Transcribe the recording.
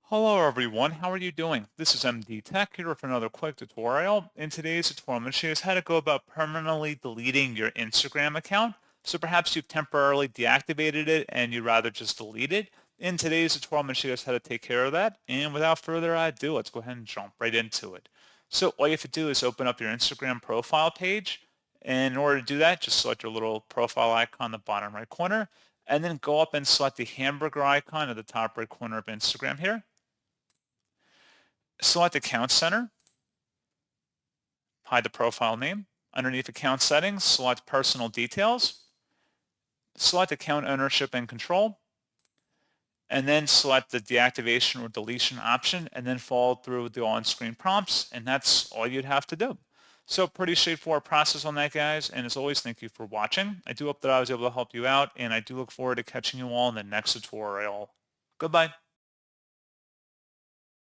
Hello everyone, how are you doing? This is MD Tech here with another quick tutorial. In today's tutorial, I'm going to show you how to go about permanently deleting your Instagram account. So perhaps you've temporarily deactivated it and you'd rather just delete it. In today's tutorial, I'm going to show you how to take care of that. And without further ado, let's go ahead and jump right into it. So all you have to do is open up your Instagram profile page. And in order to do that, just select your little profile icon in the bottom right corner, and then go up and select the hamburger icon at the top right corner of Instagram here. Select Account Center, hide the profile name. Underneath Account Settings, select Personal Details, select Account Ownership and Control, and then select the deactivation or deletion option, and then follow through with the on-screen prompts, and that's all you'd have to do. So pretty straightforward process on that, guys, and as always, thank you for watching. I do hope that I was able to help you out, and I do look forward to catching you all in the next tutorial. Goodbye.